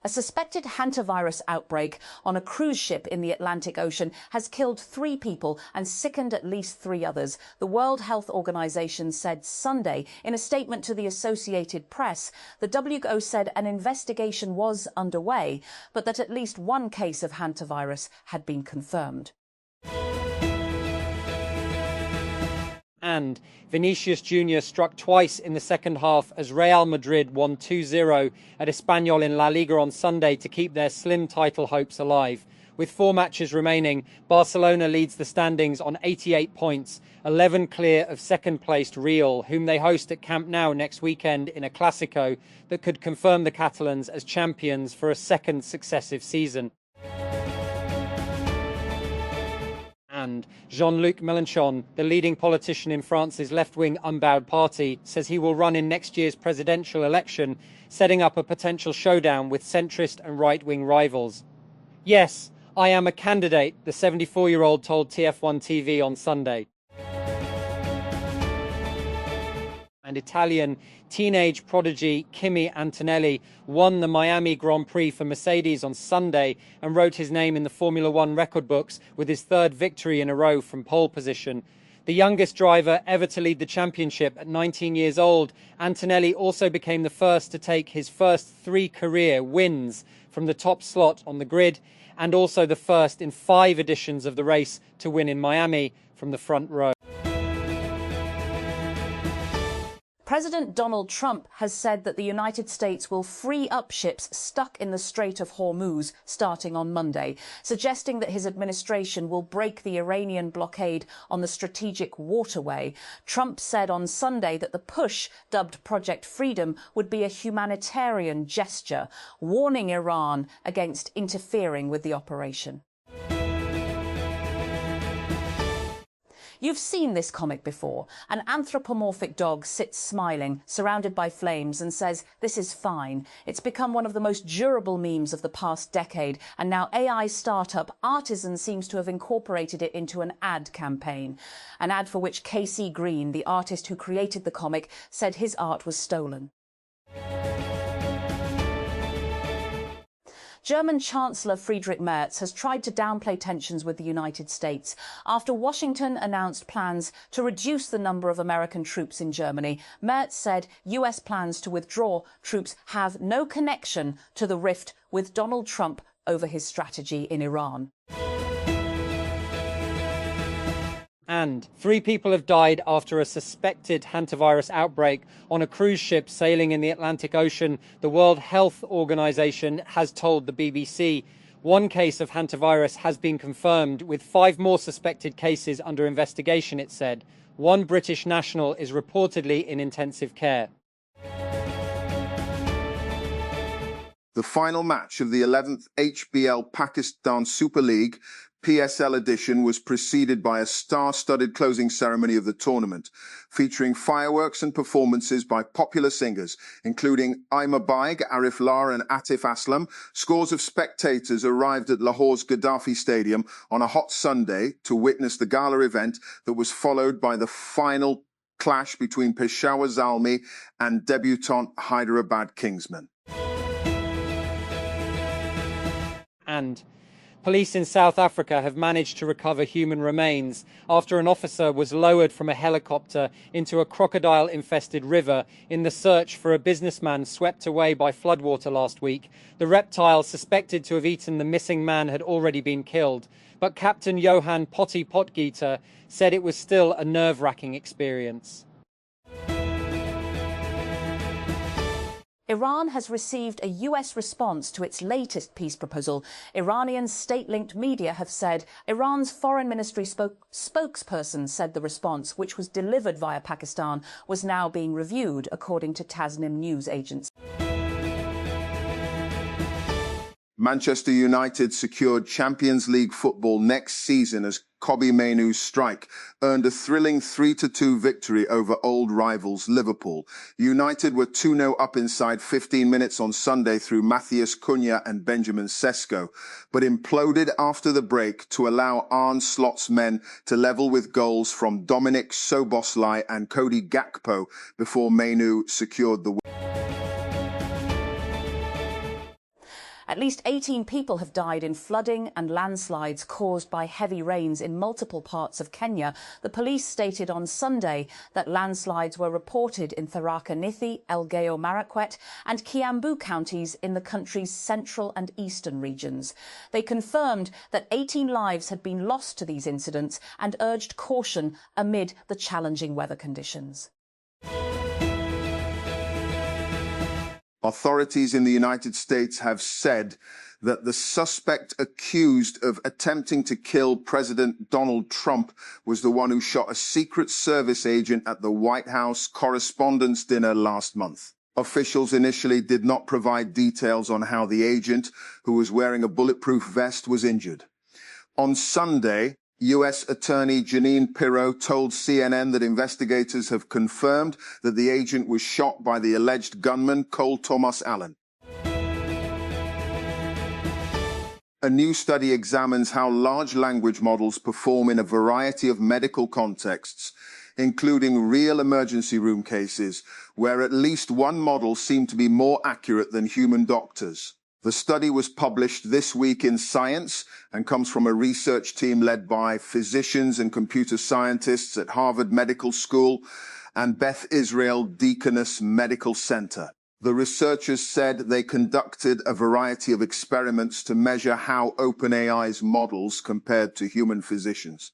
A suspected hantavirus outbreak on a cruise ship in the Atlantic Ocean has killed 3 people and sickened at least 3 others. The World Health Organization said Sunday in a statement to the Associated Press. The WHO said an investigation was underway, but that at least 1 case of hantavirus had been confirmed. And Vinicius Jr. struck twice in the second half as Real Madrid won 2-0 at Espanyol in La Liga on Sunday to keep their slim title hopes alive. With 4 matches remaining, Barcelona leads the standings on 88 points, 11 clear of second-placed Real, whom they host at Camp Nou next weekend in a Clásico that could confirm the Catalans as champions for a second successive season. And Jean-Luc Mélenchon, the leading politician in France's left-wing Unbowed party, says he will run in next year's presidential election, setting up a potential showdown with centrist and right-wing rivals. "Yes, I am a candidate," the 74-year-old told TF1 TV on Sunday. And Italian teenage prodigy Kimi Antonelli won the Miami Grand Prix for Mercedes on Sunday and wrote his name in the Formula One record books with his 3rd victory in a row from pole position. The youngest driver ever to lead the championship at 19 years old, Antonelli also became the first to take his first 3 career wins from the top slot on the grid, and also the first in 5 editions of the race to win in Miami from the front row. President Donald Trump has said that the United States will free up ships stuck in the Strait of Hormuz starting on Monday, suggesting that his administration will break the Iranian blockade on the strategic waterway. Trump said on Sunday that the push, dubbed Project Freedom, would be a humanitarian gesture, warning Iran against interfering with the operation. You've seen this comic before. An anthropomorphic dog sits smiling, surrounded by flames, and says, "This is fine." It's become one of the most durable memes of the past decade, and now AI startup Artisan seems to have incorporated it into an ad campaign. An ad for which KC Green, the artist who created the comic, said his art was stolen. German Chancellor Friedrich Merz has tried to downplay tensions with the United States after Washington announced plans to reduce the number of American troops in Germany. Merz said US plans to withdraw troops have no connection to the rift with Donald Trump over his strategy in Iran. And 3 people have died after a suspected hantavirus outbreak on a cruise ship sailing in the Atlantic Ocean, the World Health Organization has told the BBC. 1 case of hantavirus has been confirmed, with 5 more suspected cases under investigation, it said. 1 British national is reportedly in intensive care. The final match of the 11th HBL Pakistan Super League PSL edition was preceded by a star-studded closing ceremony of the tournament, featuring fireworks and performances by popular singers, including Aima Baig, Arif Lar and Atif Aslam. Scores of spectators arrived at Lahore's Gaddafi Stadium on a hot Sunday to witness the gala event that was followed by the final clash between Peshawar Zalmi and debutant Hyderabad Kingsmen. And police in South Africa have managed to recover human remains after an officer was lowered from a helicopter into a crocodile-infested river in the search for a businessman swept away by floodwater last week. The reptile suspected to have eaten the missing man had already been killed, but Captain Johan Potgieter said it was still a nerve-wracking experience. Iran has received a US response to its latest peace proposal. Iranian state-linked media have said Iran's foreign ministry spokesperson said the response, which was delivered via Pakistan, was now being reviewed, according to Tasnim news agency. Manchester United secured Champions League football next season as Kobbie Mainoo's strike earned a thrilling 3-2 victory over old rivals Liverpool. United were 2-0 up inside 15 minutes on Sunday through Matthias Cunha and Benjamin Sesko, but imploded after the break to allow Arne Slot's men to level with goals from Dominic Soboslai and Cody Gakpo before Mainoo secured the win. At least 18 people have died in flooding and landslides caused by heavy rains in multiple parts of Kenya. The police stated on Sunday that landslides were reported in Tharaka Nithi, Elgeyo Marakwet and Kiambu counties in the country's central and eastern regions. They confirmed that 18 lives had been lost to these incidents and urged caution amid the challenging weather conditions. Authorities in the United States have said that the suspect accused of attempting to kill President Donald Trump was the one who shot a Secret Service agent at the White House Correspondents' Dinner last month. Officials initially did not provide details on how the agent, who was wearing a bulletproof vest, was injured. On Sunday, U.S. Attorney Jeanine Pirro told CNN that investigators have confirmed that the agent was shot by the alleged gunman Cole Thomas Allen. A new study examines how large language models perform in a variety of medical contexts, including real emergency room cases, where at least one model seemed to be more accurate than human doctors. The study was published this week in Science and comes from a research team led by physicians and computer scientists at Harvard Medical School and Beth Israel Deaconess Medical Center. The researchers said they conducted a variety of experiments to measure how OpenAI's models compared to human physicians.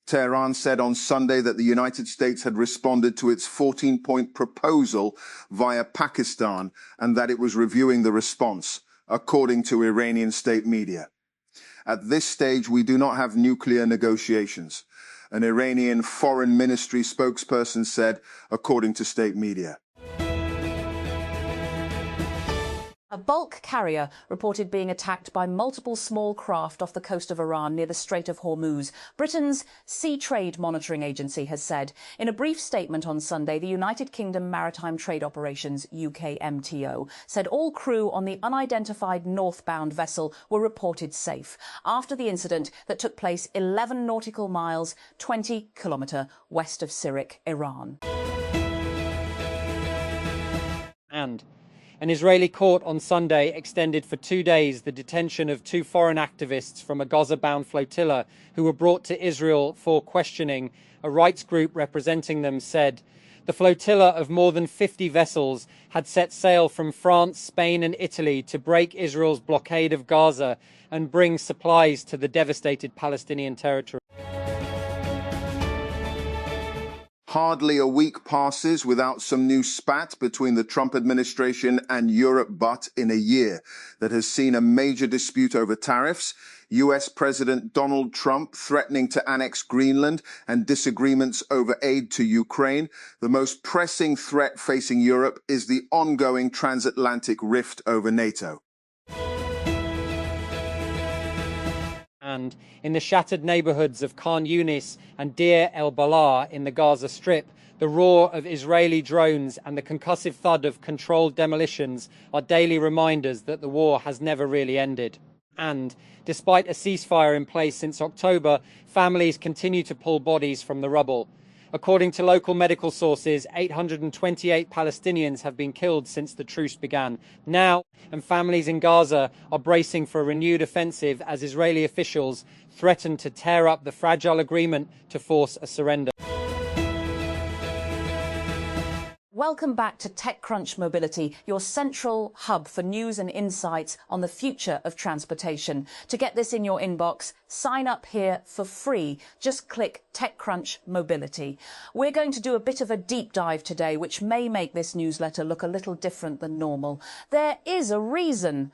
Tehran said on Sunday that the United States had responded to its 14-point proposal via Pakistan and that it was reviewing the response, according to Iranian state media. At this stage, we do not have nuclear negotiations, an Iranian foreign ministry spokesperson said, according to state media. A bulk carrier reported being attacked by multiple small craft off the coast of Iran near the Strait of Hormuz. Britain's Sea Trade Monitoring Agency has said. In a brief statement on Sunday, the United Kingdom Maritime Trade Operations, UKMTO, said all crew on the unidentified northbound vessel were reported safe after the incident that took place 11 nautical miles, 20 kilometres west of Sirik, Iran. And an Israeli court on Sunday extended for 2 days the detention of 2 foreign activists from a Gaza-bound flotilla who were brought to Israel for questioning. A rights group representing them said the flotilla of more than 50 vessels had set sail from France, Spain and Italy to break Israel's blockade of Gaza and bring supplies to the devastated Palestinian territory. Hardly a week passes without some new spat between the Trump administration and Europe, but in a year that has seen a major dispute over tariffs, U.S. President Donald Trump threatening to annex Greenland, and disagreements over aid to Ukraine, the most pressing threat facing Europe is the ongoing transatlantic rift over NATO. And in the shattered neighborhoods of Khan Yunis and Deir el-Balah in the Gaza Strip, the roar of Israeli drones and the concussive thud of controlled demolitions are daily reminders that the war has never really ended. And despite a ceasefire in place since October, families continue to pull bodies from the rubble. According to local medical sources, 828 Palestinians have been killed since the truce began. Now, and families in Gaza are bracing for a renewed offensive as Israeli officials threaten to tear up the fragile agreement to force a surrender. Welcome back to TechCrunch Mobility, your central hub for news and insights on the future of transportation. To get this in your inbox, sign up here for free. Just click TechCrunch Mobility. We're going to do a bit of a deep dive today, which may make this newsletter look a little different than normal. There is a reason.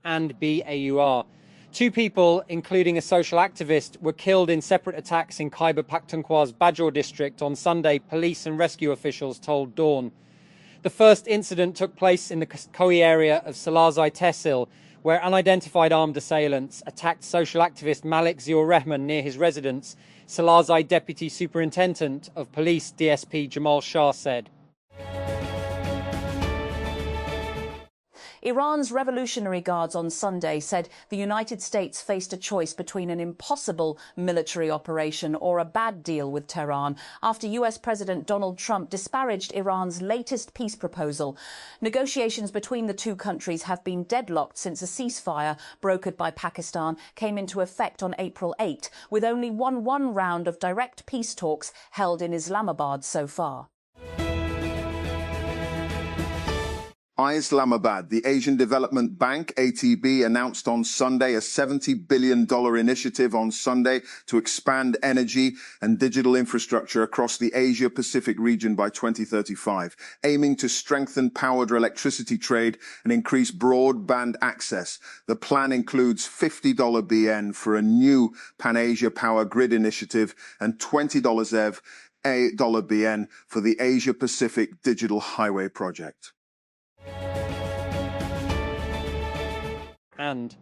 And BAUR. 2 people, including a social activist, were killed in separate attacks in Khyber Pakhtunkhwa's Bajor district on Sunday, police and rescue officials told Dawn. The first incident took place in the Khoi area of Salazai Tehsil, where unidentified armed assailants attacked social activist Malik Ziaur Rehman near his residence, Salazai Deputy Superintendent of Police DSP Jamal Shah said. Iran's Revolutionary Guards on Sunday said the United States faced a choice between an impossible military operation or a bad deal with Tehran after US President Donald Trump disparaged Iran's latest peace proposal. Negotiations between the two countries have been deadlocked since a ceasefire brokered by Pakistan came into effect on April 8, with only one round of direct peace talks held in Islamabad so far. Islamabad, the Asian Development Bank, ADB, announced on Sunday a $70 billion initiative on Sunday to expand energy and digital infrastructure across the Asia-Pacific region by 2035, aiming to strengthen powered electricity trade and increase broadband access. The plan includes $50 BN for a new Pan-Asia Power Grid initiative and $20 EV, $8 BN for the Asia-Pacific Digital Highway Project. And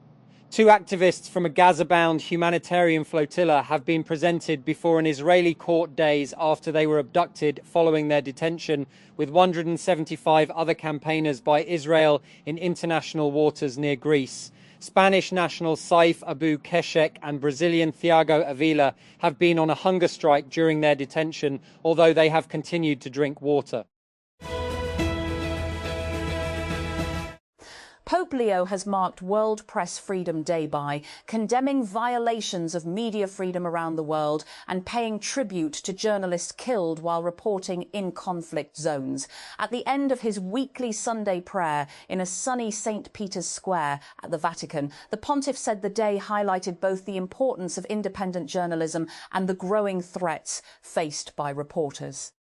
two activists from a Gaza-bound humanitarian flotilla have been presented before an Israeli court days after they were abducted following their detention with 175 other campaigners by Israel in international waters near Greece. Spanish national Saif Abu Keshek and Brazilian Thiago Avila have been on a hunger strike during their detention, although they have continued to drink water. Pope Leo has marked World Press Freedom Day by condemning violations of media freedom around the world and paying tribute to journalists killed while reporting in conflict zones. At the end of his weekly Sunday prayer in a sunny St. Peter's Square at the Vatican, the pontiff said the day highlighted both the importance of independent journalism and the growing threats faced by reporters.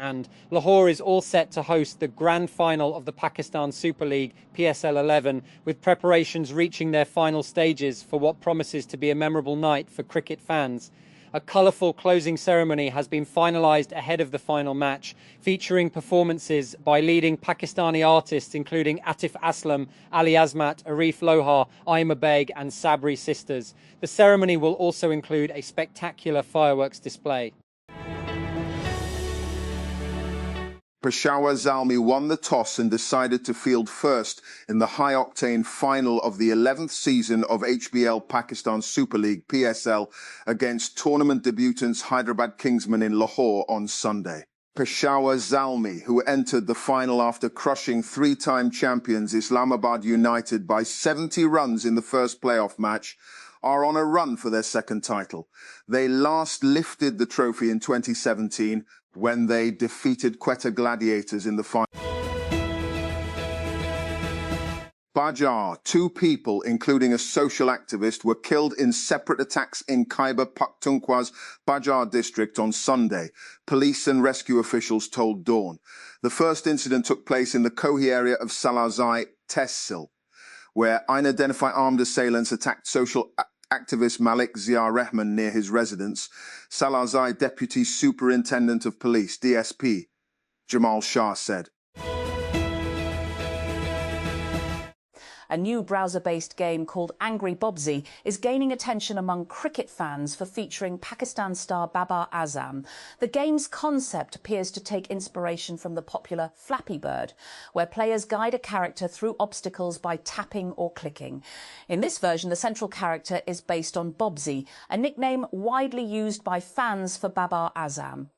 And Lahore is all set to host the grand final of the Pakistan Super League PSL 11, with preparations reaching their final stages for what promises to be a memorable night for cricket fans. A colourful closing ceremony has been finalised ahead of the final match, featuring performances by leading Pakistani artists including Atif Aslam, Ali Azmat, Arif Lohar, Aima Beg and Sabri Sisters. The ceremony will also include a spectacular fireworks display. Peshawar Zalmi won the toss and decided to field first in the high-octane final of the 11th season of HBL Pakistan Super League PSL against tournament debutants Hyderabad Kingsmen in Lahore on Sunday. Peshawar Zalmi, who entered the final after crushing three-time champions Islamabad United by 70 runs in the first playoff match, are on a run for their second title. They last lifted the trophy in 2017 when they defeated Quetta Gladiators in the final. Bajar, two people, including a social activist, were killed in separate attacks in Khyber Pakhtunkhwa's Bajar district on Sunday, police and rescue officials told Dawn. The first incident took place in the Kohi area of Salarzai Tehsil, where unidentified armed assailants attacked social activist Malik Zia Rehman near his residence. Salarzai Deputy Superintendent of Police, DSP, Jamal Shah said. A new browser-based game called Angry Bobsy is gaining attention among cricket fans for featuring Pakistan star Babar Azam. The game's concept appears to take inspiration from the popular Flappy Bird, where players guide a character through obstacles by tapping or clicking. In this version, the central character is based on Bobsy, a nickname widely used by fans for Babar Azam.